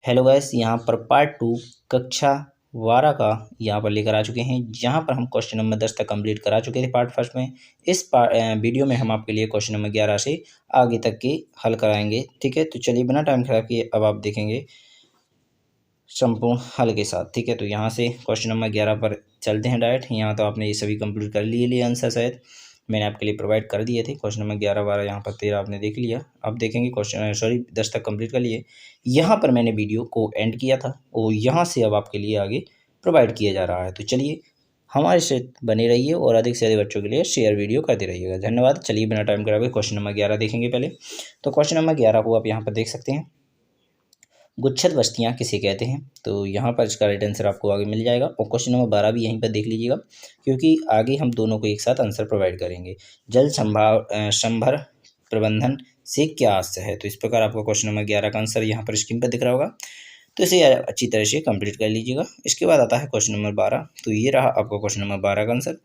Hello guys, यहाँ पर part 2 कक्षा 12 का यहाँ पर लेकर आ चुके हैं। जहाँ पर हम क्वेश्चन नंबर 10 तक कंप्लीट करा चुके थे पार्ट फर्स्ट में। इस वीडियो में हम आपके लिए क्वेश्चन नंबर 11 से आगे तक के हल कराएंगे। ठीक है, तो चलिए बिना टाइम खराब किए अब आप देखेंगे संपूर्ण हल के साथ। ठीक है, तो यहाँ से क्वेश्चन नंबर 11 पर चलते हैं डायरेक्ट। यहाँ तो आपने ये सभी कंप्लीट कर लिए आंसर शायद मैंने आपके लिए प्रोवाइड कर दिए थे। क्वेश्चन नंबर 11, 12, यहाँ पर 13 आपने देख लिया। अब देखेंगे क्वेश्चन 10 तक कंप्लीट कर लिए। यहाँ पर मैंने वीडियो को एंड किया था और यहाँ से अब आपके लिए आगे प्रोवाइड किया जा रहा है। तो चलिए हमारे से बने रहिए और अधिक से अधिक बच्चों के लिए शेयर वीडियो करते रहिएगा। धन्यवाद। चलिए बिना टाइम कराए क्वेश्चन नंबर 11 देखेंगे पहले। तो क्वेश्चन नंबर 11 को आप यहाँ पर देख सकते हैं, गुच्छत बस्तियां किसे कहते हैं। तो यहाँ पर इसका राइट आंसर आपको आगे मिल जाएगा और क्वेश्चन नंबर 12 भी यहीं पर देख लीजिएगा, क्योंकि आगे हम दोनों को एक साथ आंसर प्रोवाइड करेंगे। जल संभर प्रबंधन से क्या आशय है। तो इस प्रकार आपको क्वेश्चन नंबर 11 का आंसर यहाँ पर स्क्रीन पर दिख रहा होगा, तो इसे अच्छी तरह से कंप्लीट कर लीजिएगा। इसके बाद आता है क्वेश्चन नंबर 12। तो ये रहा आपका क्वेश्चन नंबर 12 का आंसर,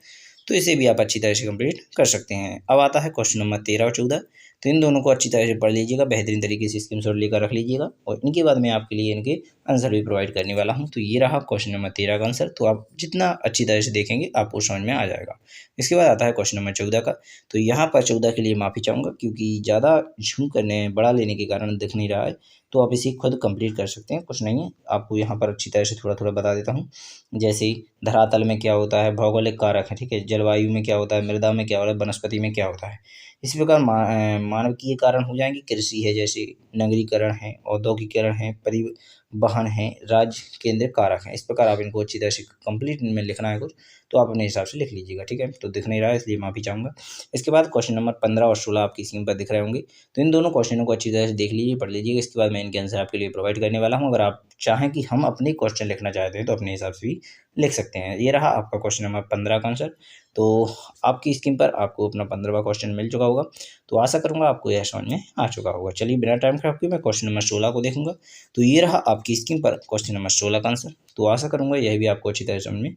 तो इसे भी आप अच्छी तरह से कंप्लीट कर सकते हैं। अब आता है क्वेश्चन नंबर 13 और 14। तो इन दोनों को अच्छी तरह से पढ़ लीजिएगा, बेहतरीन तरीके से स्क्रीनशॉट लेकर रख लीजिएगा और इनके बाद मैं आपके लिए इनके आंसर भी प्रोवाइड करने वाला हूं। तो ये रहा क्वेश्चन नंबर 13 का आंसर। तो आप जितना अच्छी तरह से देखेंगे आपको समझ में आ जाएगा। इसके बाद आता है क्वेश्चन नंबर 14 का। तो यहाँ पर 14 के लिए माफ़ी चाहूँगा, क्योंकि ज़्यादा झूम करने बड़ा लेने के कारण दिख नहीं रहा है, तो आप इसे खुद कंप्लीट कर सकते हैं। कुछ नहीं है, आपको यहाँ पर अच्छी तरह से थोड़ा थोड़ा बता देता हूँ। जैसे धरातल में क्या होता है, भौगोलिक कारक है, ठीक है, जलवायु में क्या होता है, मृदा में क्या होता है, वनस्पति में क्या होता है। इसी प्रकार मानवीय कारण हो जाएंगे, कृषि है, जैसे नगरीकरण है, औद्योगिकरण है, परिवहन है, राज्य केंद्र कारक है। इस प्रकार आप इनको अच्छी तरह से कंप्लीट में लिखना है कुछ, तो आप अपने हिसाब से लिख लीजिएगा। ठीक है, तो दिख नहीं रहा है इसलिए माफ़ी चाहूँगा। इसके बाद क्वेश्चन नंबर 15 और 16 आपकी स्क्रीन पर दिख रहे होंगे। तो इन दोनों क्वेश्चनों को अच्छी तरह से देख लीजिए, पढ़ लीजिएगा। इसके बाद मैं इनके आंसर आपके लिए प्रोवाइड करने वाला हूँ। अगर आप चाहें कि हम अपने क्वेश्चन लिखना चाहते हैं तो अपने हिसाब से भी लिख सकते हैं। ये रहा आपका क्वेश्चन नंबर 15 का आंसर। तो आपकी स्क्रीन पर आपको अपना 15वां क्वेश्चन मिल चुका होगा। तो आशा करूँगा आपको यह समझ में आ चुका होगा। चलिए बिना टाइम खराब किए मैं क्वेश्चन नंबर 16 को देखूंगा। तो ये रहा आपकी स्क्रीन पर क्वेश्चन नंबर 16 का आंसर। तो आशा करूँगा यह भी आपको अच्छी तरह समझ में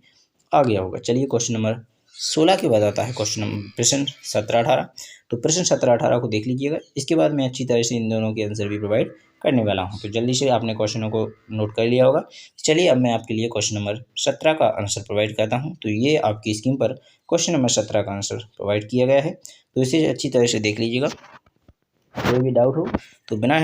आ गया होगा। चलिए क्वेश्चन नंबर 16 के बाद आता है क्वेश्चन नंबर प्रश्न 17, 18। तो प्रश्न 17, 18 को देख लीजिएगा। इसके बाद मैं अच्छी तरह से इन दोनों के आंसर भी प्रोवाइड करने वाला हूं। तो जल्दी से आपने क्वेश्चनों को नोट कर लिया होगा। चलिए अब मैं आपके लिए क्वेश्चन नंबर 17 का आंसर प्रोवाइड करता हूं। तो ये आपकी स्क्रीन पर क्वेश्चन नंबर 17 का आंसर प्रोवाइड किया गया है। तो इसे अच्छी तरह से देख लीजिएगा। कोई भी डाउट हो तो बिना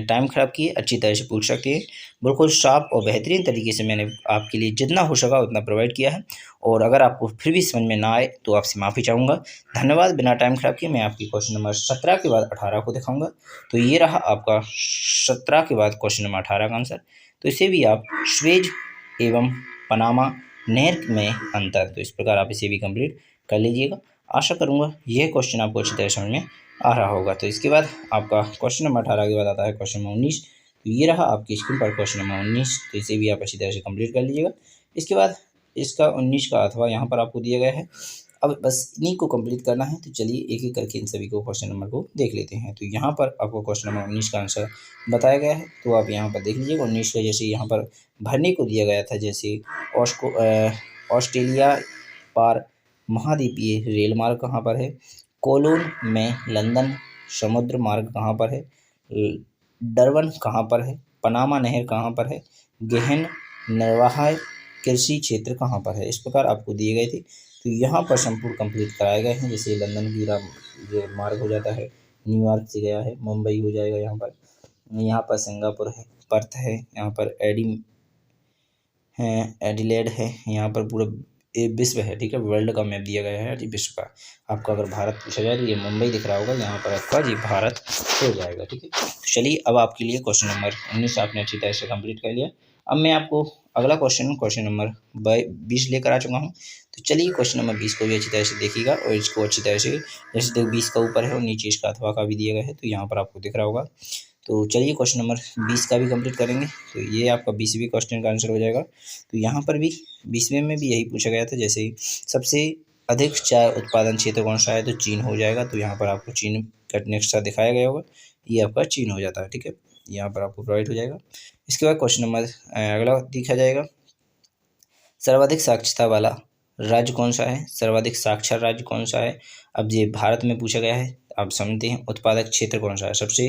टाइम ख़राब किए अच्छी तरह से पूछ सकते हैं। बिल्कुल साफ और बेहतरीन तरीके से मैंने आपके लिए जितना हो सका उतना प्रोवाइड किया है, और अगर आपको फिर भी समझ में ना आए तो आपसे माफ़ी चाहूँगा। धन्यवाद। बिना टाइम ख़राब किए मैं आपकी क्वेश्चन नंबर 17 के बाद 18 को दिखाऊँगा। तो ये रहा आपका 17 के बाद क्वेश्चन नंबर 18 का आंसर। तो इसे भी आप स्वेज एवं पनामा नहर में अंतर, तो इस प्रकार आप इसे भी कंप्लीट कर लीजिएगा। आशा करूँगा यह क्वेश्चन आपको अच्छी तरह समझ में आ रहा होगा। तो इसके बाद आपका क्वेश्चन नंबर 18 के बाद आता है क्वेश्चन नंबर 19। तो ये रहा आपकी स्क्रीन पर क्वेश्चन नंबर 19। तो इसे भी आप अच्छी तरह से कंप्लीट कर लीजिएगा। इसके बाद इसका 19 का अथवा यहाँ पर आपको दिया गया है। अब बस इन्हीं को कंप्लीट करना है। तो चलिए एक एक करके इन सभी को क्वेश्चन नंबर को देख लेते हैं। तो यहाँ पर आपको क्वेश्चन नंबर 19 का आंसर बताया गया है, तो आप यहाँ पर देख लीजिएगा। 19 का जैसे यहाँ पर भरने को दिया गया था, जैसे ऑस्ट्रेलिया पार महाद्वीपीय रेल मार्ग कहाँ पर है, कोलोन में लंदन समुद्र मार्ग कहाँ पर है, डरबन कहाँ पर है, पनामा नहर कहाँ पर है, गहन निर्वाह कृषि क्षेत्र कहाँ पर है। इस प्रकार आपको दिए गए थे। तो यहाँ पर संपूर्ण कंप्लीट कराए गए हैं। जैसे लंदन की जो मार्ग हो जाता है, न्यूयॉर्क से गया है, मुंबई हो जाएगा, यहाँ पर सिंगापुर है, पर्थ है, यहाँ पर एडिलेड है, यहाँ पर पूरा विश्व है। ठीक है, वर्ल्ड का मैप दिया गया है जी, विश्व का। आपका अगर भारत पूछा जाए तो ये मुंबई दिख रहा होगा, यहाँ पर आपका जी भारत हो जाएगा। ठीक है, तो चलिए अब आपके लिए क्वेश्चन नंबर 19 आपने अच्छी तरह से कंप्लीट कर लिया। अब मैं आपको अगला क्वेश्चन नंबर 20 लेकर आ चुका हूँ। तो चलिए क्वेश्चन नंबर 20 को भी अच्छी तरह से देखिएगा और इसको अच्छी तरह से, जैसे देखो 20 का ऊपर है और नीचे इसका अथवा का भी दिया गया है, तो यहाँ पर आपको दिख रहा होगा। तो चलिए क्वेश्चन नंबर 20 का भी कंप्लीट करेंगे। तो ये आपका 20वीं क्वेश्चन का आंसर हो जाएगा। तो यहाँ पर भी 20वें में भी यही पूछा गया था, जैसे सबसे अधिक चाय उत्पादन क्षेत्र कौन सा है, तो चीन हो जाएगा। तो यहाँ पर आपको चीन का नेक्स्ट दिखाया गया होगा, ये आपका चीन हो जाता है। ठीक है, यहाँ पर आपको प्रोवाइड हो जाएगा। इसके बाद क्वेश्चन नंबर अगला दिखा जाएगा, सर्वाधिक साक्षरता वाला राज्य कौन सा है, सर्वाधिक साक्षर राज्य कौन सा है। अब ये भारत में पूछा गया है, आप समझते हैं। उत्पादक क्षेत्र कौन सा है, सबसे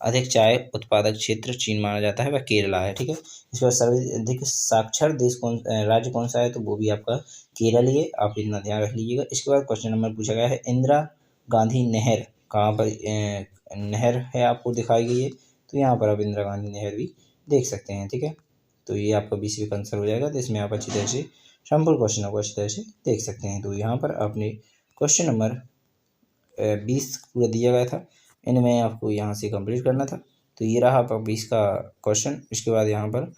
अधिक चाय उत्पादक क्षेत्र चीन माना जाता है, वह केरला है। ठीक है, इसके बाद सर्वाधिक साक्षर देश राज्य कौन सा है, तो वो भी आपका केरल ही है, आप इतना ध्यान रख लीजिएगा। इसके बाद क्वेश्चन नंबर पूछा गया है, इंदिरा गांधी नहर कहाँ पर नहर है आपको दिखाई गई है, तो यहाँ पर आप इंदिरा गांधी नहर भी देख सकते हैं। ठीक है, तो ये आपका 20वीं का आंसर हो जाएगा। तो इसमें आप अच्छी तरह से संपूर्ण क्वेश्चनों को अच्छी तरह से देख सकते हैं। तो यहाँ पर आपने क्वेश्चन नंबर 20 पूरा दिया गया था, इनमें आपको यहाँ से कंप्लीट करना था। तो ये रहा आपका 20 का क्वेश्चन। इसके बाद यहाँ पर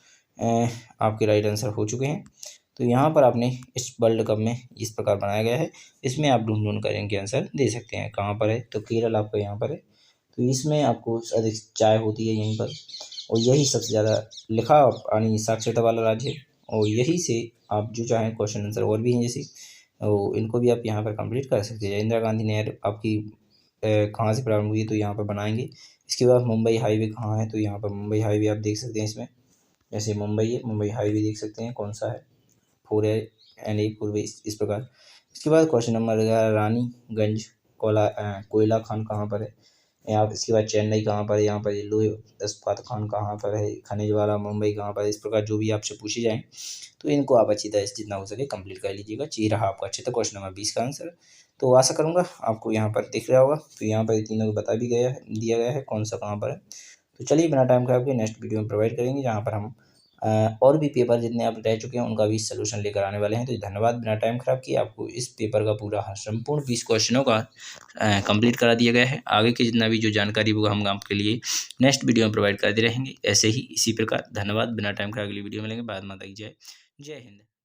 आपके राइट आंसर हो चुके हैं। तो यहाँ पर आपने इस वर्ल्ड कप में इस प्रकार बनाया गया है, इसमें आप ढूंढ कर इनके आंसर दे सकते हैं। कहाँ पर है, तो केरल आपका यहाँ पर है। तो इसमें आपको अधिक चाय होती है यहीं पर, और यही सबसे ज़्यादा लिखा यानी साक्षरता वाला राज्य है। और यही से आप जो चाहें क्वेश्चन आंसर और भी हैं जैसे, तो इनको भी आप यहाँ पर कंप्लीट कर सकते हैं। इंदिरा गांधी नहर आपकी कहाँ से प्रारंभ हुई है, तो यहाँ पर बनाएंगे। इसके बाद मुंबई हाईवे कहाँ है, तो यहाँ पर मुंबई हाईवे आप देख सकते हैं। इसमें जैसे मुंबई है, मुंबई हाईवे देख सकते हैं कौन सा है, 4A पूर्व इस प्रकार। इसके बाद क्वेश्चन नंबर 11, रानीगंज कोयला खान कहाँ पर है, यहाँ इसके बाद चेन्नई कहाँ पर है, यहाँ पर लोहे इस्पात खान कहाँ पर है, खनिज वाला मुंबई कहाँ पर है। इस प्रकार जो भी आपसे पूछे जाएँ तो इनको आप अच्छी तरह से जितना हो सके कंप्लीट कर लीजिएगा। ये रहा आपका अच्छे था क्वेश्चन नंबर 20 का आंसर। तो आशा करूँगा आपको यहाँ पर दिख रहा होगा। तो यहाँ पर तीनों को बता भी गया है, दिया गया है कौन सा कहाँ पर है। तो चलिए बिना टाइम खराब के नेक्स्ट वीडियो में प्रोवाइड करेंगे, जहाँ पर हम और भी पेपर जितने आप रह चुके हैं उनका भी सोल्यूशन लेकर आने वाले हैं। तो धन्यवाद, बिना टाइम खराब किए आपको इस पेपर का पूरा संपूर्ण 20 क्वेश्चनों का कंप्लीट करा दिया गया है। आगे की जितना भी जो जानकारी वो हम आपके लिए नेक्स्ट वीडियो में प्रोवाइड करते रहेंगे ऐसे ही इसी प्रकार। धन्यवाद, बिना टाइम खराब अगली वीडियो में मिलेंगे। भारत माता की जय, जय हिंद।